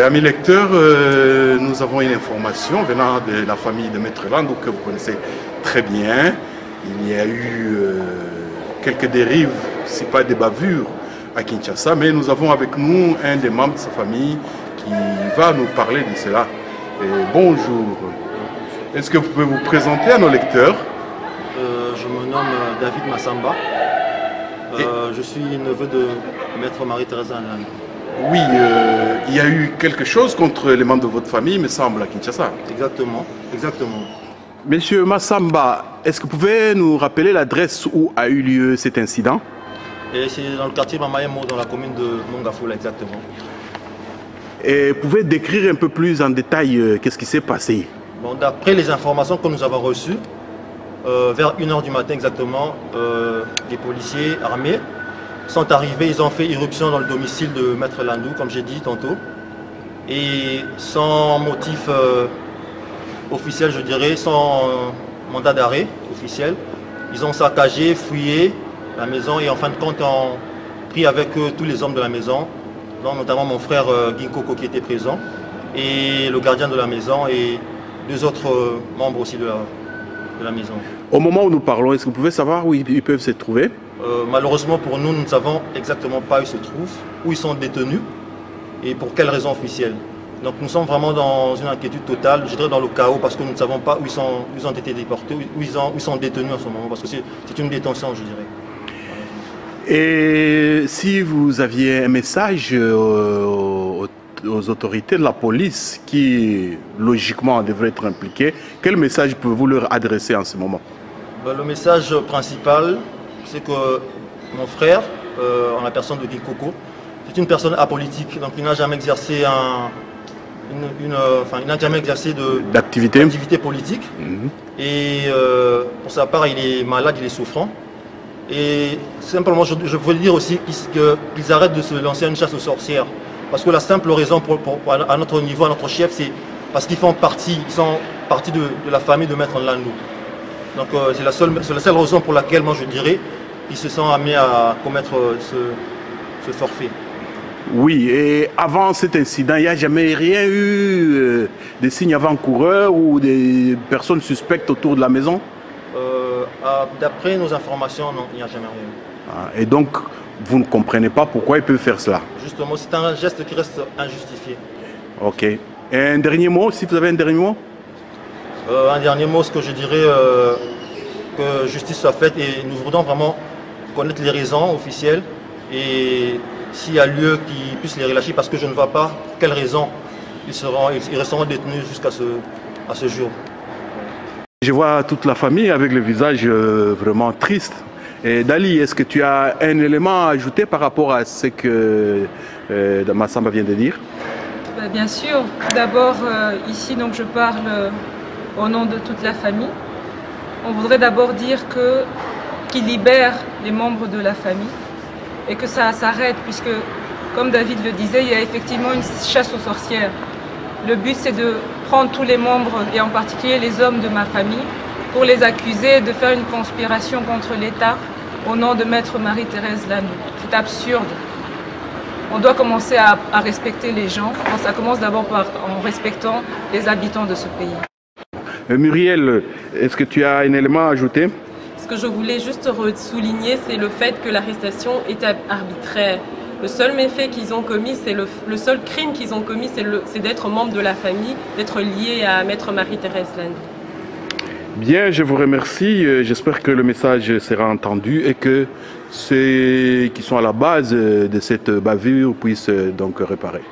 Amis lecteurs, nous avons une information venant de la famille de Maître Landou que vous connaissez très bien. Il y a eu quelques dérives, si pas des bavures, à Kinshasa, mais nous avons avec nous un des membres de sa famille qui va nous parler de cela. Bonjour. Est-ce que vous pouvez vous présenter à nos lecteurs? Je me nomme David Massamba. Je suis neveu de Maître Marie-Thérèse Landou. Oui, il y a eu quelque chose contre les membres de votre famille, me semble, à Kinshasa. Exactement, exactement. Monsieur Massamba, est-ce que vous pouvez nous rappeler l'adresse où a eu lieu cet incident? C'est dans le quartier Mamayemo, dans la commune de Mongafoula, exactement. Et vous pouvez décrire un peu plus en détail qu'est-ce qui s'est passé? Bon, d'après les informations que nous avons reçues, vers 1 h du matin exactement, les policiers armés sont arrivés, ils ont fait irruption dans le domicile de Maître Landou, comme j'ai dit tantôt. Et sans motif officiel, je dirais, sans mandat d'arrêt officiel, ils ont saccagé, fouillé la maison et en fin de compte ont pris avec eux tous les hommes de la maison, dont notamment mon frère Ginkoko qui était présent, et le gardien de la maison et 2 autres membres aussi de la maison. Au moment où nous parlons, est-ce que vous pouvez savoir où ils peuvent se trouver? Malheureusement pour nous, nous ne savons exactement pas où ils se trouvent, où ils sont détenus et pour quelles raisons officielles. Donc nous sommes vraiment dans une inquiétude totale, je dirais dans le chaos, parce que nous ne savons pas où ils ont été déportés, où ils sont détenus en ce moment, parce que c'est une détention, je dirais. Et si vous aviez un message aux autorités de la police qui, logiquement, devraient être impliquées, quel message pouvez-vous leur adresser en ce moment? Le message principal, c'est que mon frère, en la personne de Ginkoko, c'est une personne apolitique, donc il n'a jamais exercé d'activité politique. Et pour sa part, il est malade, il est souffrant. Et simplement, je veux dire aussi qu'ils arrêtent de se lancer à une chasse aux sorcières. Parce que la simple raison à notre niveau, à notre chef, c'est parce qu'ils sont partie de la famille de Maître Landou. Donc c'est la seule raison pour laquelle moi je dirais qu'ils se sont amenés à commettre ce forfait. Oui, et avant cet incident, il n'y a jamais rien eu des signes avant-coureurs ou des personnes suspectes autour de la maison? D'après nos informations, non, il n'y a jamais rien eu. Et donc, vous ne comprenez pas pourquoi ils peuvent faire cela? Justement, c'est un geste qui reste injustifié. Ok. Et un dernier mot, si vous avez un dernier mot? Un dernier mot, ce que je dirais, que justice soit faite et nous voudrons vraiment connaître les raisons officielles et s'il y a lieu qu'ils puissent les relâcher parce que je ne vois pas pour quelles raisons ils resteront détenus jusqu'à ce jour. Je vois toute la famille avec le visage vraiment triste. Et Dali, est-ce que tu as un élément à ajouter par rapport à ce que Massamba vient de dire? Bien sûr. D'abord, ici, donc, je parle au nom de toute la famille. On voudrait d'abord dire qu'il libère les membres de la famille et que ça s'arrête puisque, comme David le disait, il y a effectivement une chasse aux sorcières. Le but, c'est de prendre tous les membres, et en particulier les hommes de ma famille, pour les accuser de faire une conspiration contre l'État au nom de Maître Marie-Thérèse Landou. C'est absurde. On doit commencer à respecter les gens. Ça commence d'abord en respectant les habitants de ce pays. Muriel, est-ce que tu as un élément à ajouter? Ce que je voulais juste souligner, c'est le fait que l'arrestation est arbitraire. Le seul méfait qu'ils ont commis, le seul crime qu'ils ont commis, c'est d'être membre de la famille, d'être lié à Maître Marie-Thérèse Landou. Bien, je vous remercie. J'espère que le message sera entendu et que ceux qui sont à la base de cette bavure puissent donc réparer.